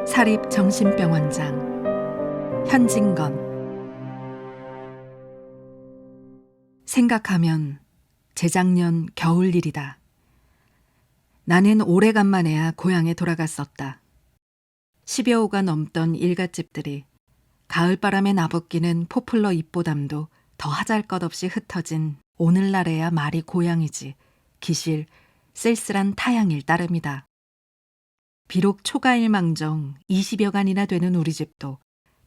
사립정신병원장 현진건. 생각하면 재작년 겨울 일이다. 나는 오래간만에야 고향에 돌아갔었다. 10여 호가 넘던 일갓집들이 가을바람에 나부끼는 포플러 잎보담도 더 하잘것없이 흩어진 오늘날에야 말이 고향이지 기실 쓸쓸한 타향일 따름이다. 비록 초가일망정 20여간이나 되는 우리 집도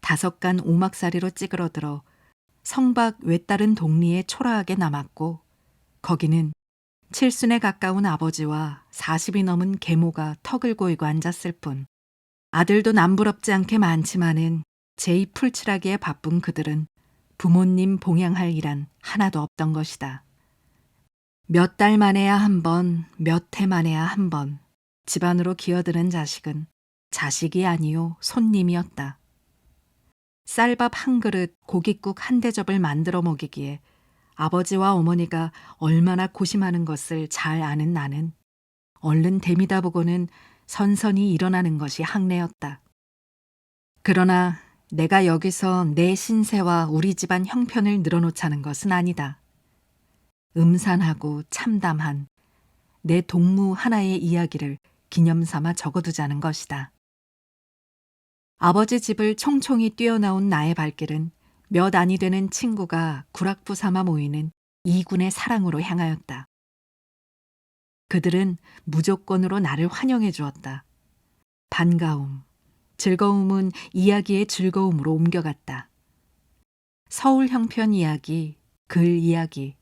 5간 오막살이로 찌그러들어 성박 외따른 동리에 초라하게 남았고, 거기는 칠순에 가까운 아버지와 40이 넘은 계모가 턱을 고이고 앉았을 뿐, 아들도 남부럽지 않게 많지만은 제2 풀칠하기에 바쁜 그들은 부모님 봉양할 일은 하나도 없던 것이다. 몇 달 만에야 한 번, 몇 해 만에야 한 번 집안으로 기어드는 자식은 자식이 아니요 손님이었다. 쌀밥 한 그릇, 고깃국 한 대접을 만들어 먹이기에 아버지와 어머니가 얼마나 고심하는 것을 잘 아는 나는 얼른 대미다 보고는 선선히 일어나는 것이 항례였다. 그러나 내가 여기서 내 신세와 우리 집안 형편을 늘어놓자는 것은 아니다. 음산하고 참담한 내 동무 하나의 이야기를 기념삼아 적어두자는 것이다. 아버지 집을 총총히 뛰어나온 나의 발길은 몇 안이 되는 친구가 구락부 삼아 모이는 이군의 사랑으로 향하였다. 그들은 무조건으로 나를 환영해 주었다. 반가움, 즐거움은 이야기의 즐거움으로 옮겨갔다. 서울 형편 이야기, 글 이야기,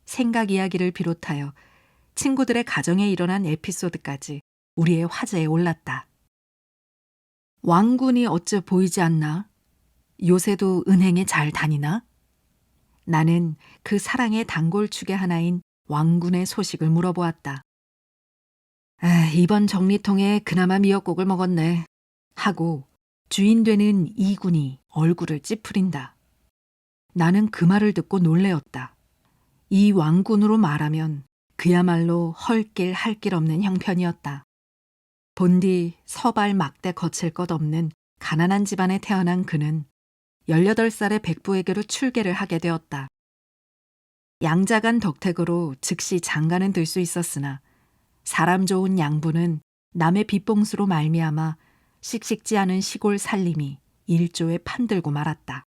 생각 이야기를 비롯하여 친구들의 가정에 일어난 에피소드까지 우리의 화제에 올랐다. 왕군이 어째 보이지 않나? 요새도 은행에 잘 다니나? 나는 그 사랑의 단골축의 하나인 왕군의 소식을 물어보았다. 이번 정리통에 그나마 미역국을 먹었네 하고 주인 되는 이군이 얼굴을 찌푸린다. 나는 그 말을 듣고 놀래었다. 이 왕군으로 말하면 그야말로 헐길 할 길 없는 형편이었다. 본디 서발 막대 거칠 것 없는 가난한 집안에 태어난 그는 18살의 백부에게로 출계를 하게 되었다. 양자간 덕택으로 즉시 장가는 들 수 있었으나 사람 좋은 양부는 남의 빚봉수로 말미암아 씩씩지 않은 시골 살림이 일조에 판들고 말았다.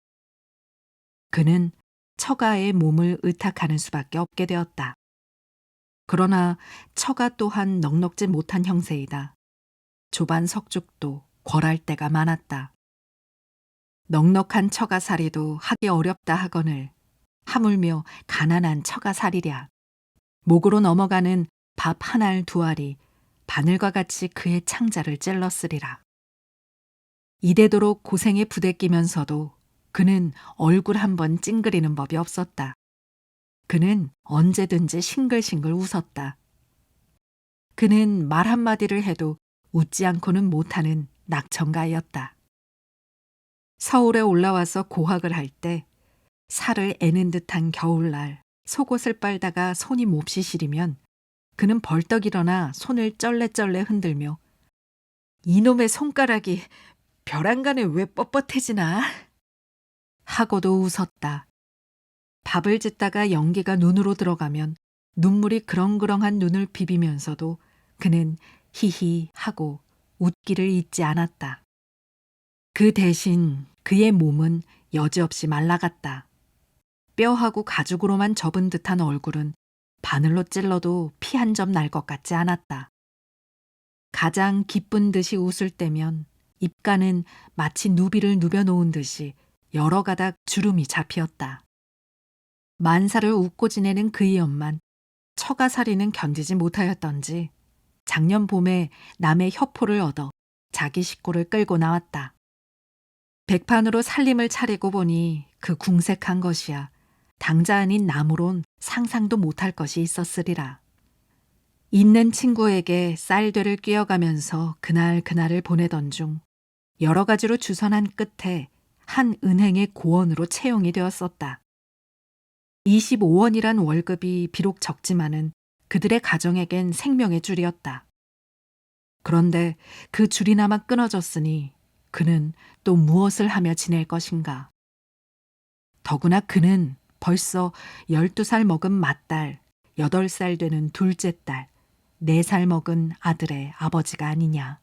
그는 처가의 몸을 의탁하는 수밖에 없게 되었다. 그러나 처가 또한 넉넉지 못한 형세이다. 조반 석죽도 궐할 때가 많았다. 넉넉한 처가살이도 하기 어렵다 하거늘 하물며 가난한 처가살이랴. 목으로 넘어가는 밥 한 알 두 알이 바늘과 같이 그의 창자를 찔렀으리라. 이대도록 고생에 부대끼면서도 그는 얼굴 한번 찡그리는 법이 없었다. 그는 언제든지 싱글싱글 웃었다. 그는 말 한마디를 해도 웃지 않고는 못하는 낙천가였다. 서울에 올라와서 고학을 할 때 살을 애는 듯한 겨울날 속옷을 빨다가 손이 몹시 시리면 그는 벌떡 일어나 손을 쩔레쩔레 흔들며 이놈의 손가락이 벼랑간에 왜 뻣뻣해지나 하고도 웃었다. 밥을 짓다가 연기가 눈으로 들어가면 눈물이 그렁그렁한 눈을 비비면서도 그는 히히 하고 웃기를 잊지 않았다. 그 대신 그의 몸은 여지없이 말라갔다. 뼈하고 가죽으로만 접은 듯한 얼굴은 바늘로 찔러도 피 한 점 날 것 같지 않았다. 가장 기쁜 듯이 웃을 때면 입가는 마치 누비를 누벼놓은 듯이 여러 가닥 주름이 잡히었다. 만사를 웃고 지내는 그의 엄만 처가살이는 견디지 못하였던지 작년 봄에 남의 협포를 얻어 자기 식구를 끌고 나왔다. 백판으로 살림을 차리고 보니 그 궁색한 것이야 당자 아닌 나무론 상상도 못할 것이 있었으리라. 있는 친구에게 쌀되를 끼어가면서 그날을 보내던 중 여러 가지로 주선한 끝에 한 은행의 고원으로 채용이 되었었다. 25원이란 월급이 비록 적지만은 그들의 가정에겐 생명의 줄이었다. 그런데 그 줄이나마 끊어졌으니 그는 또 무엇을 하며 지낼 것인가. 더구나 그는 벌써 12살 먹은 맏딸, 8살 되는 둘째 딸, 4살 먹은 아들의 아버지가 아니냐.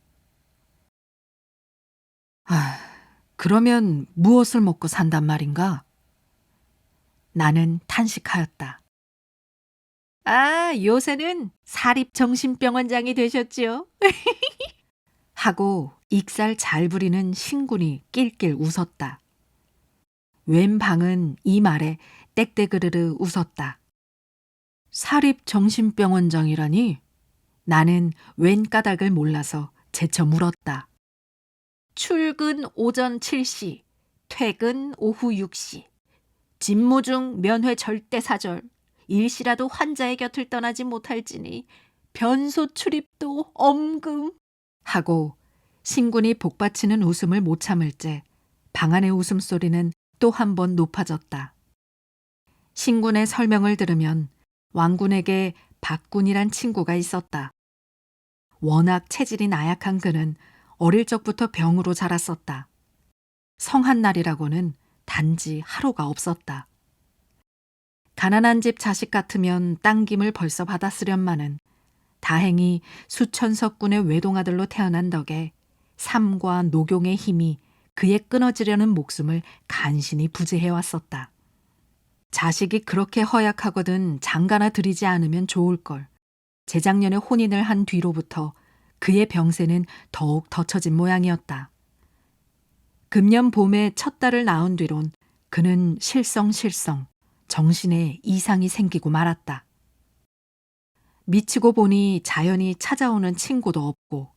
아, 그러면 무엇을 먹고 산단 말인가? 나는 탄식하였다. 아, 요새는 사립정신병원장이 되셨지요? 하고 익살 잘 부리는 신군이 낄낄 웃었다. 웬 방은 이 말에 땡떼그르르 웃었다. 사립정신병원장이라니? 나는 웬 까닭을 몰라서 재쳐 물었다. 출근 오전 7시, 퇴근 오후 6시. 직무 중 면회 절대 사절. 일시라도 환자의 곁을 떠나지 못할지니 변소 출입도 엄금. 하고 신군이 복받치는 웃음을 못 참을째 방 안의 웃음소리는 또 한 번 높아졌다. 신군의 설명을 들으면 왕군에게 박군이란 친구가 있었다. 워낙 체질이 나약한 그는 어릴 적부터 병으로 자랐었다. 성한 날이라고는 단지 하루가 없었다. 가난한 집 자식 같으면 땅김을 벌써 받았으련마는 다행히 수천석군의 외동아들로 태어난 덕에 삶과 녹용의 힘이 그의 끊어지려는 목숨을 간신히 부재해왔었다. 자식이 그렇게 허약하거든 장가나 들이지 않으면 좋을걸. 재작년에 혼인을 한 뒤로부터 그의 병세는 더욱 덧쳐진 모양이었다. 금년 봄에 첫 딸을 낳은 뒤론 그는 실성실성 정신에 이상이 생기고 말았다. 미치고 보니 자연히 찾아오는 친구도 없고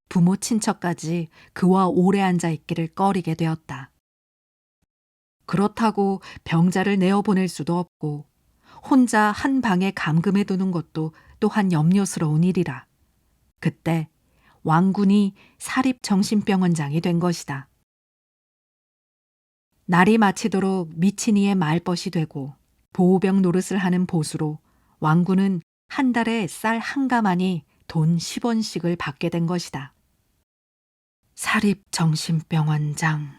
부모 친척까지 그와 오래 앉아 있기를 꺼리게 되었다. 그렇다고 병자를 내어보낼 수도 없고 혼자 한 방에 감금해 두는 것도 또한 염려스러운 일이라. 그때 왕군이 사립정신병원장이 된 것이다. 날이 마치도록 미친 이의 말벗이 되고 보호병 노릇을 하는 보수로 왕군은 한 달에 쌀 한 가마니 돈 10원씩을 받게 된 것이다. 사립정신병원장.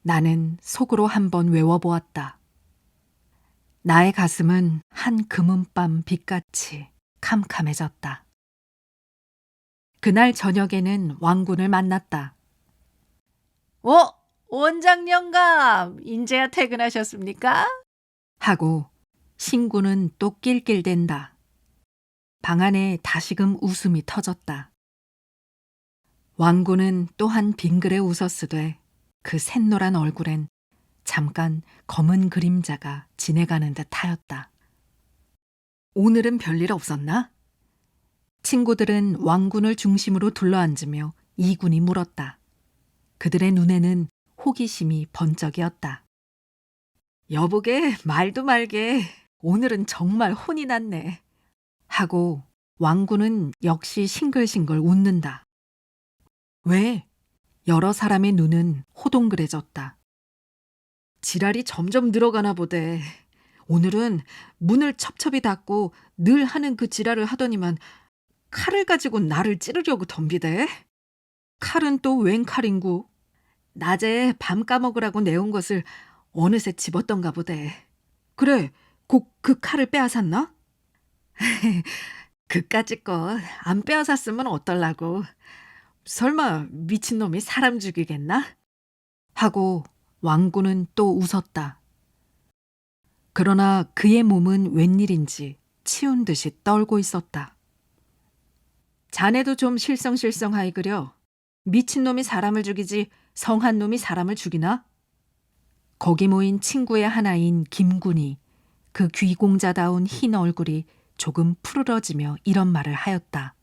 나는 속으로 한번 외워보았다. 나의 가슴은 한 금은밤 빛같이 캄캄해졌다. 그날 저녁에는 왕군을 만났다. 원장 영감, 인제야 퇴근하셨습니까? 하고 신군은 또 낄낄댄다. 방 안에 다시금 웃음이 터졌다. 왕군은 또한 빙그레 웃었으되 그 샛노란 얼굴엔 잠깐 검은 그림자가 지내가는 듯 하였다. 오늘은 별일 없었나? 친구들은 왕군을 중심으로 둘러앉으며 이군이 물었다. 그들의 눈에는 호기심이 번쩍이었다. 여보게 말도 말게 오늘은 정말 혼이 났네. 하고 왕군은 역시 싱글싱글 웃는다. 왜? 여러 사람의 눈은 호동그레졌다. 지랄이 점점 늘어가나 보대. 오늘은 문을 첩첩이 닫고 늘 하는 그 지랄을 하더니만 칼을 가지고 나를 찌르려고 덤비대. 칼은 또 웬 칼인구? 낮에 밤 까먹으라고 내온 것을 어느새 집었던가 보대. 그래, 곧 그 칼을 빼앗았나? 그까짓 것 안 빼앗았으면 어떨라고. 설마 미친놈이 사람 죽이겠나? 하고 왕군은 또 웃었다. 그러나 그의 몸은 웬일인지 치운 듯이 떨고 있었다. 자네도 좀 실성실성하이 그려. 미친놈이 사람을 죽이지 성한 놈이 사람을 죽이나? 거기 모인 친구의 하나인 김군이 그 귀공자다운 흰 얼굴이 조금 푸르러지며 이런 말을 하였다.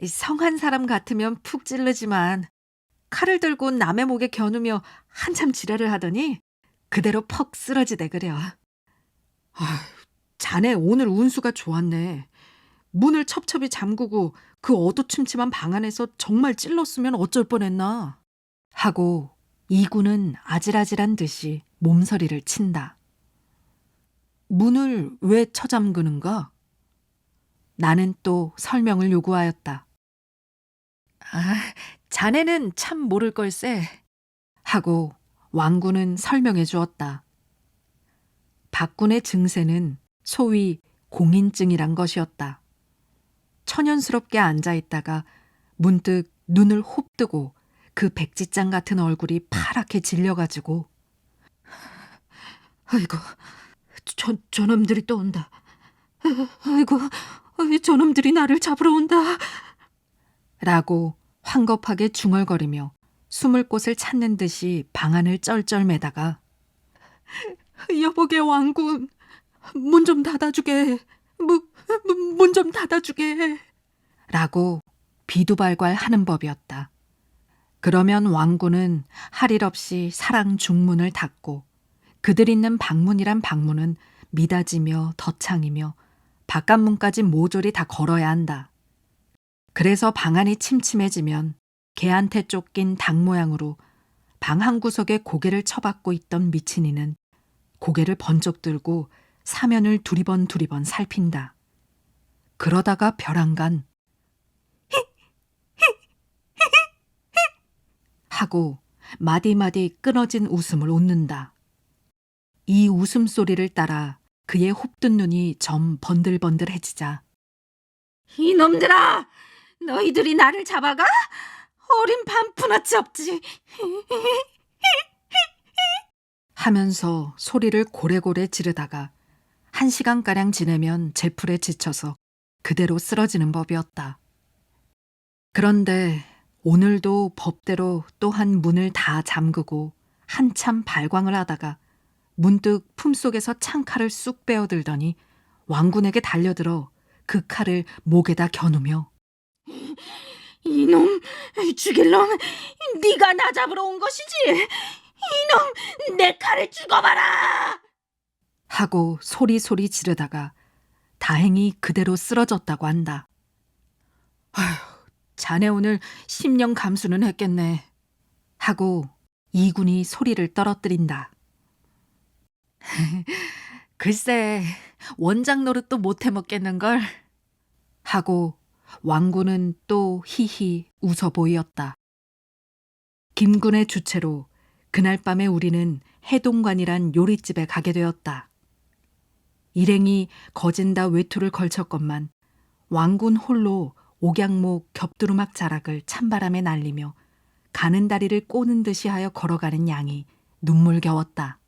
성한 사람 같으면 푹 찌르지만 칼을 들고 남의 목에 겨누며 한참 지랄을 하더니 그대로 퍽 쓰러지대 그려. 자네 오늘 운수가 좋았네. 문을 첩첩이 잠그고 그 어두침침한 방 안에서 정말 찔렀으면 어쩔 뻔했나. 하고 이군은 아질아질한 듯이 몸서리를 친다. 문을 왜 쳐잠그는가? 나는 또 설명을 요구하였다. 자네는 참 모를 걸세. 하고 왕군은 설명해 주었다. 박군의 증세는 소위 공인증이란 것이었다. 천연스럽게 앉아있다가 문득 눈을 홉 뜨고 그 백지장 같은 얼굴이 파랗게 질려가지고 아이고, 저놈들이 또 온다. 아이고, 저놈들이 나를 잡으러 온다. 라고 황급하게 중얼거리며 숨을 곳을 찾는 듯이 방안을 쩔쩔매다가 여보게 왕군, 문 좀 닫아주게. 문 좀 닫아주게. 라고 비두발괄 하는 법이었다. 그러면 왕군은 할 일 없이 사랑 중문을 닫고 그들 있는 방문이란 방문은 미닫이며 덧창이며 바깥문까지 모조리 다 걸어야 한다. 그래서 방안이 침침해지면 개한테 쫓긴 닭 모양으로 방 한 구석에 고개를 쳐박고 있던 미친이는 고개를 번쩍 들고 사면을 두리번 살핀다. 그러다가 벼랑간 하고 마디마디 끊어진 웃음을 웃는다. 이 웃음소리를 따라 그의 홉든 눈이 점 번들번들해지자 이놈들아! 너희들이 나를 잡아가? 어린 반푼어치 없지. 하면서 소리를 고래고래 지르다가 1시간가량 지내면 제풀에 지쳐서 그대로 쓰러지는 법이었다. 그런데 오늘도 법대로 또한 문을 다 잠그고 한참 발광을 하다가 문득 품속에서 창칼을 쑥 빼어들더니 왕군에게 달려들어 그 칼을 목에다 겨누며 이놈, 죽일 놈, 네가 나 잡으러 온 것이지. 이놈, 내 칼을 죽어봐라. 하고 소리소리 지르다가 다행히 그대로 쓰러졌다고 한다. 아휴, 자네 오늘 10년 감수는 했겠네. 하고 이군이 소리를 떨어뜨린다. 글쎄, 원작 노릇도 못 해먹겠는걸. 하고 왕군은 또 히히 웃어 보이었다. 김군의 주최로 그날 밤에 우리는 해동관이란 요리집에 가게 되었다. 일행이 거진다 외투를 걸쳤건만 왕군 홀로 옥양목 겹두루막 자락을 찬바람에 날리며 가는 다리를 꼬는 듯이 하여 걸어가는 양이 눈물겨웠다.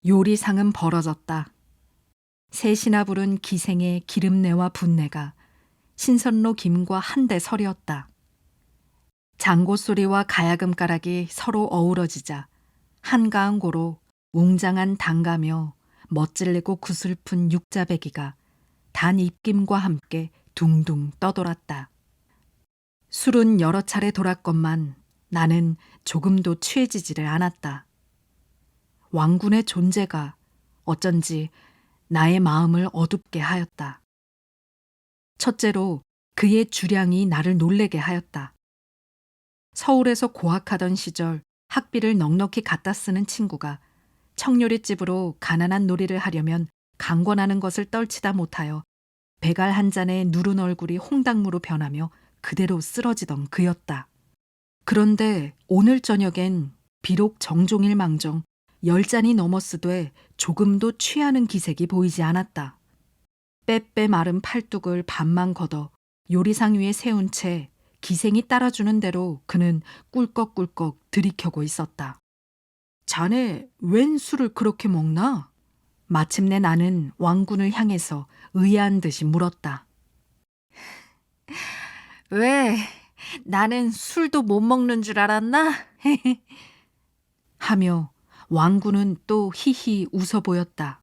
요리상은 벌어졌다. 셋이나 부른 기생의 기름내와 분내가 신선로 김과 한데 서리었다. 장고 소리와 가야금 가락이 서로 어우러지자 한가한 고로 웅장한 당가며 멋질리고 구슬픈 육자배기가 단 입김과 함께 둥둥 떠돌았다. 술은 여러 차례 돌았건만 나는 조금도 취해지지를 않았다. 왕군의 존재가 어쩐지 나의 마음을 어둡게 하였다. 첫째로 그의 주량이 나를 놀래게 하였다. 서울에서 고학하던 시절 학비를 넉넉히 갖다 쓰는 친구가 청요리집으로 가난한 놀이를 하려면 강권하는 것을 떨치다 못하여 배갈 한 잔에 누른 얼굴이 홍당무로 변하며 그대로 쓰러지던 그였다. 그런데 오늘 저녁엔 비록 정종일 망정 10잔이 넘었으되 조금도 취하는 기색이 보이지 않았다. 빼빼 마른 팔뚝을 반만 걷어 요리상 위에 세운 채 기생이 따라주는 대로 그는 꿀꺽꿀꺽 들이켜고 있었다. 자네 웬 술을 그렇게 먹나? 마침내 나는 왕군을 향해서 의아한 듯이 물었다. 왜? 나는 술도 못 먹는 줄 알았나? 하며 왕군은 또 히히 웃어 보였다.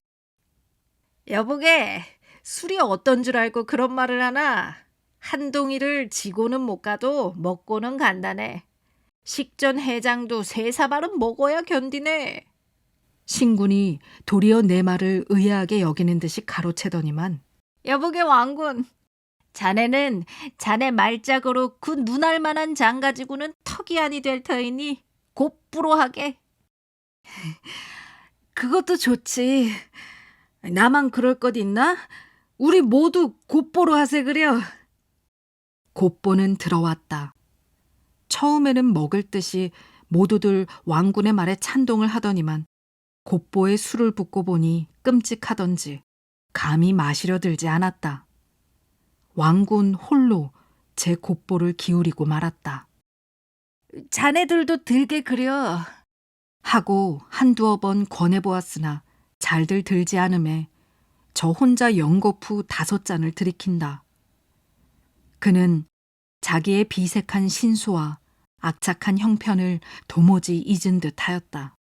여보게, 술이 어떤 줄 알고 그런 말을 하나? 한 동이를 지고는 못 가도 먹고는 간다네. 식전 해장도 3사발은 먹어야 견디네. 신군이 도리어 내 말을 의아하게 여기는 듯이 가로채더니만 여보게 왕군, 자네는 자네 말짝으로 그 눈알 만한 장 가지고는 턱이 아니 될 터이니 곧부로 하게. 그것도 좋지. 나만 그럴 것 있나? 우리 모두 곧보로 하세 그려. 곧보는 들어왔다. 처음에는 먹을 듯이 모두들 왕군의 말에 찬동을 하더니만 곱보에 술을 붓고 보니 끔찍하던지 감히 마시려 들지 않았다. 왕군 홀로 제 곱보를 기울이고 말았다. 자네들도 들게 그려 하고 한두어 번 권해보았으나 잘들 들지 않음에 저 혼자 연거푸 5잔을 들이킨다. 그는 자기의 비색한 신수와 악착한 형편을 도무지 잊은 듯 하였다.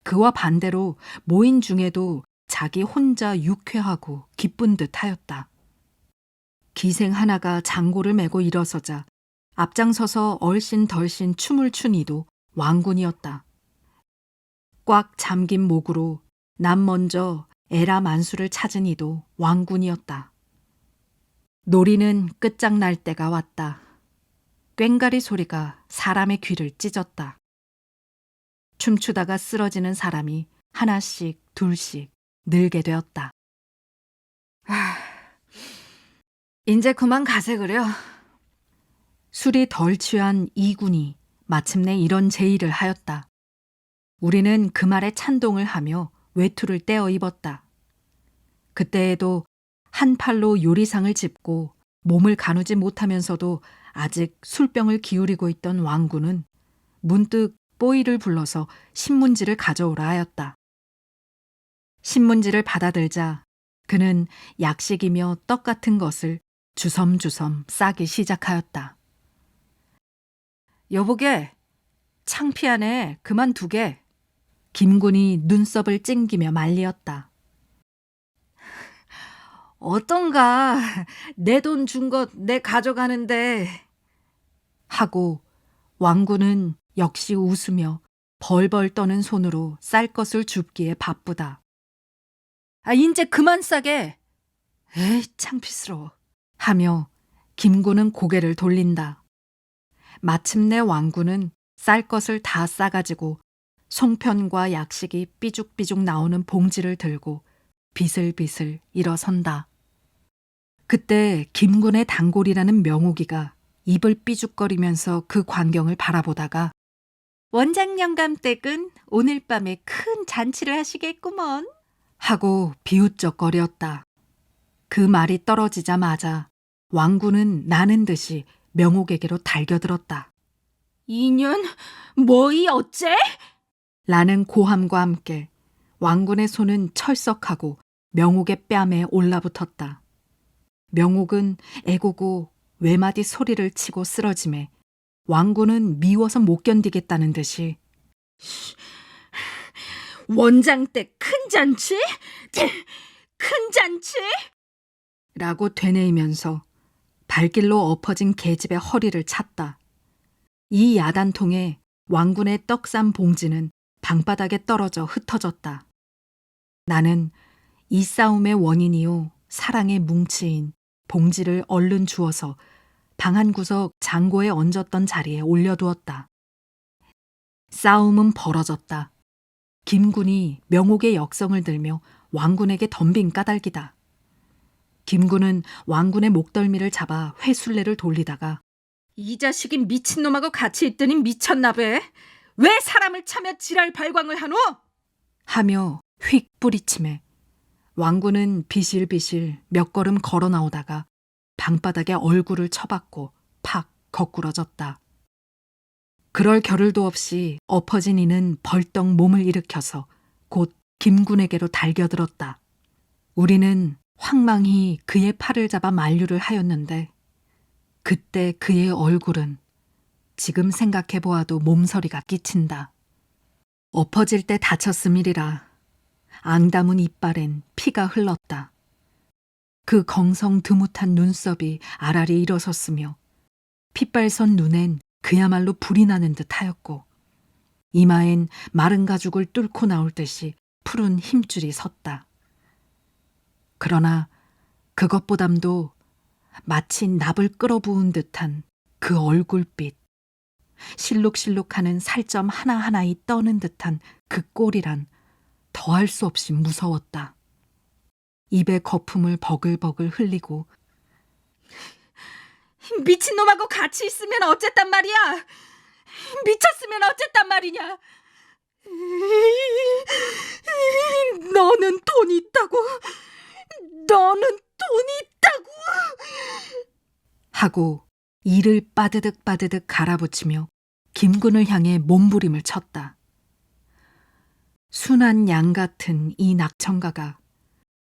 그와 반대로 모인 중에도 자기 혼자 유쾌하고 기쁜 듯 하였다. 기생 하나가 장고를 메고 일어서자 앞장서서 얼씬덜씬 춤을 춘 이도 왕군이었다. 꽉 잠긴 목으로 남 먼저 에라 만수를 찾은 이도 왕군이었다. 놀이는 끝장날 때가 왔다. 꽹가리 소리가 사람의 귀를 찢었다. 춤추다가 쓰러지는 사람이 하나씩 둘씩 늘게 되었다. 이제 그만 가세 그려. 술이 덜 취한 이군이 마침내 이런 제의를 하였다. 우리는 그 말에 찬동을 하며 외투를 떼어 입었다. 그때에도 한 팔로 요리상을 짚고 몸을 가누지 못하면서도 아직 술병을 기울이고 있던 왕군은 문득 뽀이를 불러서 신문지를 가져오라 하였다. 신문지를 받아들자 그는 약식이며 떡 같은 것을 주섬주섬 싸기 시작하였다. 여보게, 창피하네. 그만두게. 김군이 눈썹을 찡기며 말리었다. 어떤가. 내 돈 준 것 내 가져가는데. 하고 왕군은 역시 웃으며 벌벌 떠는 손으로 쌀 것을 줍기에 바쁘다. 인제 그만 싸게. 에이, 창피스러워. 하며 김군은 고개를 돌린다. 마침내 왕군은 쌀 것을 다 싸가지고 송편과 약식이 삐죽삐죽 나오는 봉지를 들고 비슬비슬 일어선다. 그때 김군의 단골이라는 명옥이가 입을 삐죽거리면서 그 광경을 바라보다가 원장 영감 댁은 오늘 밤에 큰 잔치를 하시겠구먼 하고 비웃적거렸다. 그 말이 떨어지자마자 왕군은 나는 듯이 명옥에게로 달겨들었다. 이년 뭐이 어째? 라는 고함과 함께 왕군의 손은 철썩하고 명옥의 뺨에 올라붙었다. 명옥은 애고고 외마디 소리를 치고 쓰러짐에 왕군은 미워서 못 견디겠다는 듯이 원장 댁 큰 잔치? 큰 잔치? 라고 되뇌이면서 발길로 엎어진 계집의 허리를 찼다. 이 야단통에 왕군의 떡산 봉지는 방바닥에 떨어져 흩어졌다. 나는 이 싸움의 원인이요 사랑의 뭉치인 봉지를 얼른 주워서 방 한 구석 장고에 얹었던 자리에 올려두었다. 싸움은 벌어졌다. 김군이 명옥의 역성을 들며 왕군에게 덤빈 까닭이다. 김군은 왕군의 목덜미를 잡아 회술래를 돌리다가 이 자식이 미친놈하고 같이 있더니 미쳤나배. 왜 사람을 차며 지랄 발광을 하노? 하며 휙 뿌리침에 왕군은 비실비실 몇 걸음 걸어 나오다가 방바닥에 얼굴을 쳐박고 팍 거꾸러졌다. 그럴 겨를도 없이 엎어진 이는 벌떡 몸을 일으켜서 곧 김군에게로 달겨들었다. 우리는 황망히 그의 팔을 잡아 만류를 하였는데 그때 그의 얼굴은 지금 생각해 보아도 몸서리가 끼친다. 엎어질 때 다쳤음이리라 앙담은 이빨엔 피가 흘렀다. 그 경성 드뭇한 눈썹이 아라리 일어섰으며 핏발선 눈엔 그야말로 불이 나는 듯 하였고 이마엔 마른 가죽을 뚫고 나올 듯이 푸른 힘줄이 섰다. 그러나 그것보담도 마치 납을 끌어부은 듯한 그 얼굴빛, 실룩실룩하는 살점 하나하나이 떠는 듯한 그 꼴이란 더할 수 없이 무서웠다. 입에 거품을 버글버글 흘리고 미친놈하고 같이 있으면 어쨌단 말이야. 미쳤으면 어쨌단 말이냐. 너는 돈이 있다고. 너는 돈이 있다고. 하고 이를 빠드득 빠드득 갈아붙이며 김군을 향해 몸부림을 쳤다. 순한 양 같은 이 낙천가가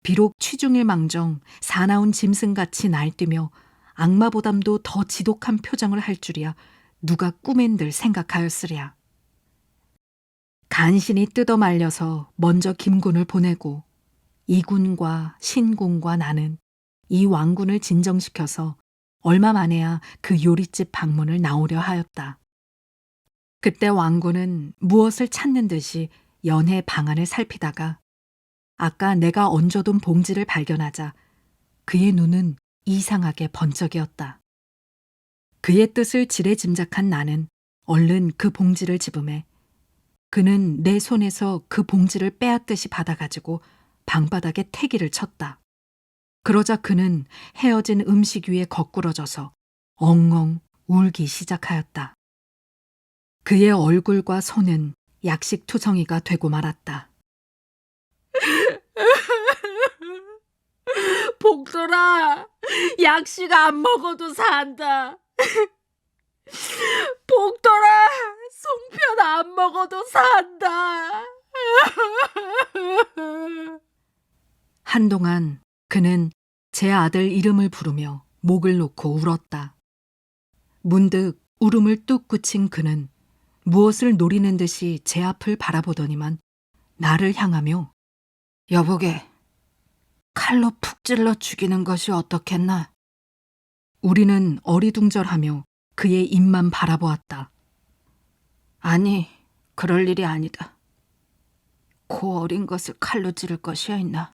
비록 취중일망정 사나운 짐승같이 날뛰며 악마보담도 더 지독한 표정을 할 줄이야 누가 꿈엔들 생각하였으랴. 간신히 뜯어 말려서 먼저 김군을 보내고 이군과 신군과 나는 이 왕군을 진정시켜서 얼마 만에야 그 요릿집 방문을 나오려 하였다. 그때 왕군은 무엇을 찾는 듯이 연해 방안을 살피다가 아까 내가 얹어둔 봉지를 발견하자 그의 눈은 이상하게 번쩍이었다. 그의 뜻을 지레짐작한 나는 얼른 그 봉지를 집음해 그는 내 손에서 그 봉지를 빼앗듯이 받아가지고 방바닥에 태기를 쳤다. 그러자 그는 헤어진 음식 위에 거꾸러져서 엉엉 울기 시작하였다. 그의 얼굴과 손은 약식투성이가 되고 말았다. 복돌아, 약식 안 먹어도 산다. 복돌아, 송편 안 먹어도 산다. 한동안 그는 제 아들 이름을 부르며 목을 놓고 울었다. 문득 울음을 뚝 그친 그는 무엇을 노리는 듯이 제 앞을 바라보더니만 나를 향하며 여보게, 칼로 푹 찔러 죽이는 것이 어떻겠나? 우리는 어리둥절하며 그의 입만 바라보았다. 아니, 그럴 일이 아니다. 고 어린 것을 칼로 찌를 것이야 있나?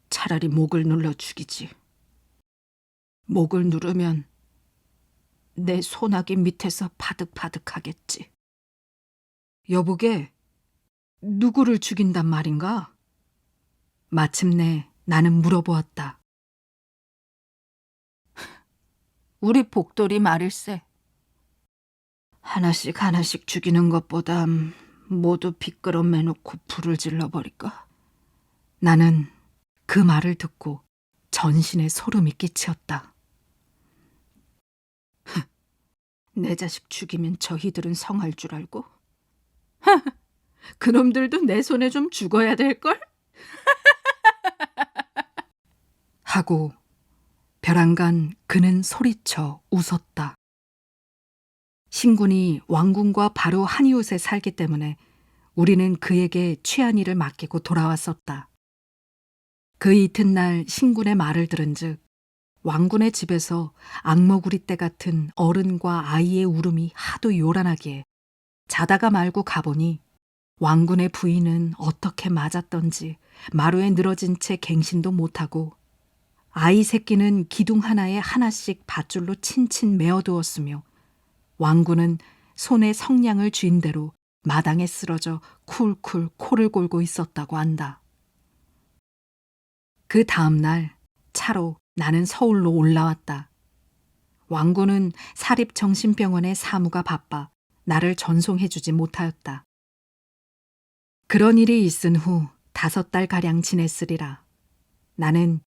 차라리 목을 눌러 죽이지. 목을 누르면 내 소나기 밑에서 바득바득하겠지. 여보게, 누구를 죽인단 말인가? 마침내 나는 물어보았다. 우리 복돌이 말일세. 하나씩 하나씩 죽이는 것보다 모두 비끄럼매놓고 불을 질러버릴까? 나는 그 말을 듣고 전신에 소름이 끼치었다. 내 자식 죽이면 저희들은 성할 줄 알고? 그놈들도 내 손에 좀 죽어야 될걸? 하고 벼랑간 그는 소리쳐 웃었다. 신군이 왕군과 바로 한 이웃에 살기 때문에 우리는 그에게 취한이를 맡기고 돌아왔었다. 그 이튿날 신군의 말을 들은즉 왕군의 집에서 악머구리 때 같은 어른과 아이의 울음이 하도 요란하기에 자다가 말고 가보니 왕군의 부인은 어떻게 맞았던지 마루에 늘어진 채 갱신도 못하고 아이 새끼는 기둥 하나에 하나씩 밧줄로 친친 메어두었으며 왕군은 손에 성냥을 쥔 대로 마당에 쓰러져 쿨쿨 코를 골고 있었다고 한다. 그 다음 날 차로 나는 서울로 올라왔다. 왕군은 사립정신병원의 사무가 바빠 나를 전송해주지 못하였다. 그런 일이 있은 후 5달가량 지냈으리라. 나는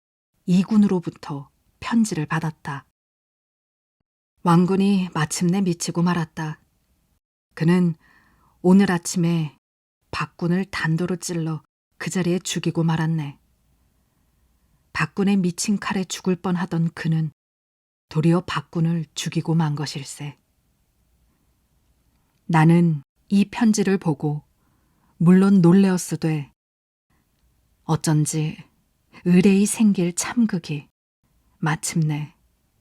이군으로부터 편지를 받았다. 왕군이 마침내 미치고 말았다. 그는 오늘 아침에 박군을 단도로 찔러 그 자리에 죽이고 말았네. 박군의 미친 칼에 죽을 뻔하던 그는 도리어 박군을 죽이고 만 것일세. 나는 이 편지를 보고 물론 놀래었으되 어쩐지 의뢰이 생길 참극이 마침내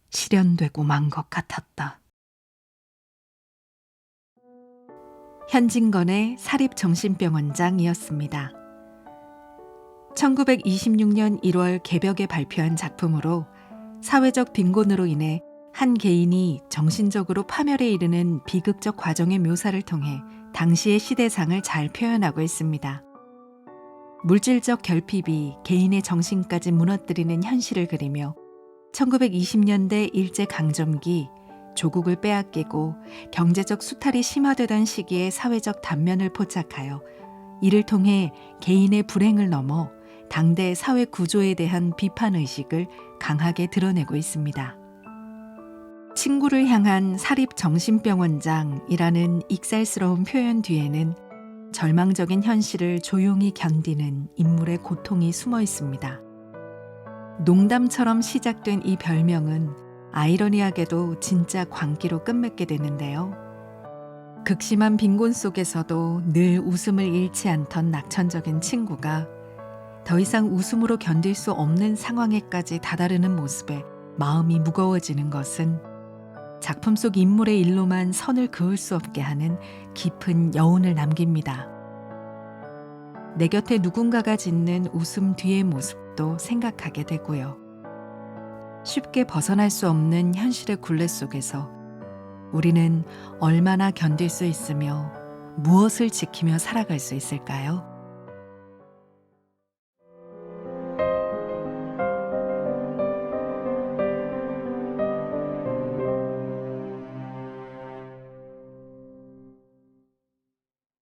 실현되고 만 것 같았다. 현진건의 사립정신병원장이었습니다. 1926년 1월 개벽에 발표한 작품으로 사회적 빈곤으로 인해 한 개인이 정신적으로 파멸에 이르는 비극적 과정의 묘사를 통해 당시의 시대상을 잘 표현하고 있습니다. 물질적 결핍이 개인의 정신까지 무너뜨리는 현실을 그리며 1920년대 일제강점기 조국을 빼앗기고 경제적 수탈이 심화되던 시기의 사회적 단면을 포착하여 이를 통해 개인의 불행을 넘어 당대 사회 구조에 대한 비판의식을 강하게 드러내고 있습니다. 친구를 향한 사립정신병원장이라는 익살스러운 표현 뒤에는 절망적인 현실을 조용히 견디는 인물의 고통이 숨어 있습니다. 농담처럼 시작된 이 별명은 아이러니하게도 진짜 광기로 끝맺게 되는데요. 극심한 빈곤 속에서도 늘 웃음을 잃지 않던 낙천적인 친구가 더 이상 웃음으로 견딜 수 없는 상황에까지 다다르는 모습에 마음이 무거워지는 것은 작품 속 인물의 일로만 선을 그을 수 없게 하는 깊은 여운을 남깁니다. 내 곁에 누군가가 짓는 웃음 뒤의 모습도 생각하게 되고요. 쉽게 벗어날 수 없는 현실의 굴레 속에서 우리는 얼마나 견딜 수 있으며 무엇을 지키며 살아갈 수 있을까요?